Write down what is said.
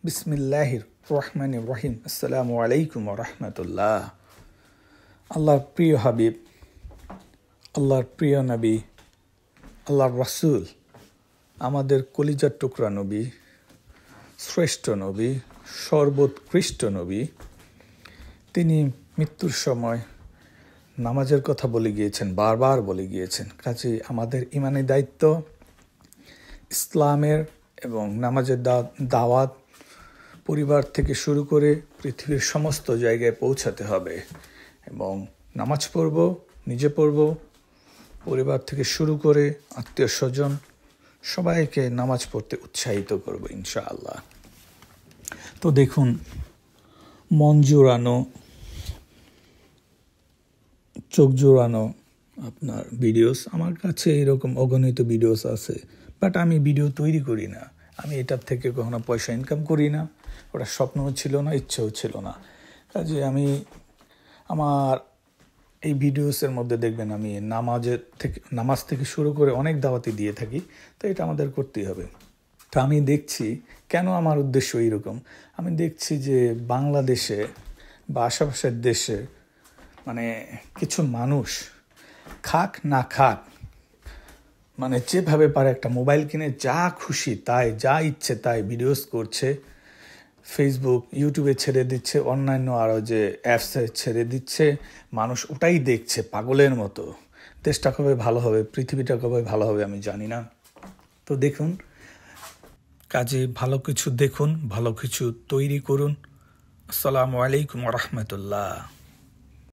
বিসমিল্লাহির রহমানির রহিম। আসসালামু আলাইকুম ওয়া রাহমাতুল্লাহ। আল্লাহর প্রিয় হাবিব, আল্লাহর প্রিয় নবী, আল্লাহর রাসূল, আমাদের কলিজার টুকরা নবী, শ্রেষ্ঠ নবী, সর্বোৎকৃষ্ট নবী, তিনি মৃত্যুর সময় নামাজের কথা বলে গিয়েছেন, বারবার বলে গিয়েছেন। কাজেই আমাদের ইমানি দায়িত্ব ইসলামের এবং নামাজের দাওয়াত পরিবার থেকে শুরু করে পৃথিবীর সমস্ত জায়গায় পৌঁছাতে হবে এবং নামাজ পড়ব, নিজে পড়ব, পরিবার থেকে শুরু করে আত্মীয় স্বজন সবাইকে নামাজ পড়তে উৎসাহিত করব ইনশাআল্লাহ। তো দেখুন, মন জোড়ানো, চোখ জোড়ানো আপনার ভিডিওস আমার কাছে এরকম অগণিত ভিডিওস আছে, বাট আমি ভিডিও তৈরি করি না। আমি এটার থেকে কখনো পয়সা ইনকাম করি না, ওটা স্বপ্নও ছিল না, ইচ্ছেও ছিল না। কাজে আমি আমার এই ভিডিওসের মধ্যে দেখবেন আমি নামাজ থেকে শুরু করে অনেক দাওয়াতি দিয়ে থাকি। তো এটা আমাদের করতেই হবে। তো আমি দেখছি কেন আমার উদ্দেশ্য এইরকম। আমি দেখছি যে বাংলাদেশে বা আশেপাশের দেশে কিছু মানুষ খাক না খাক, যেভাবে পারে একটা মোবাইল কিনে যা খুশি তাই, যা ইচ্ছে তাই ভিডিওস করছে, ফেসবুক ইউটিউবে ছেড়ে দিচ্ছে, অন্যান্য আরও যে অ্যাপসে ছেড়ে দিচ্ছে। মানুষ ওটাই দেখছে পাগলের মতো। দেশটা কবে ভালো হবে, পৃথিবীটা কবে ভালো হবে আমি জানি না। তো দেখুন, কাজে ভালো কিছু দেখুন, ভালো কিছু তৈরি করুন। আসসালামু আলাইকুম ওয়া রাহমাতুল্লাহ।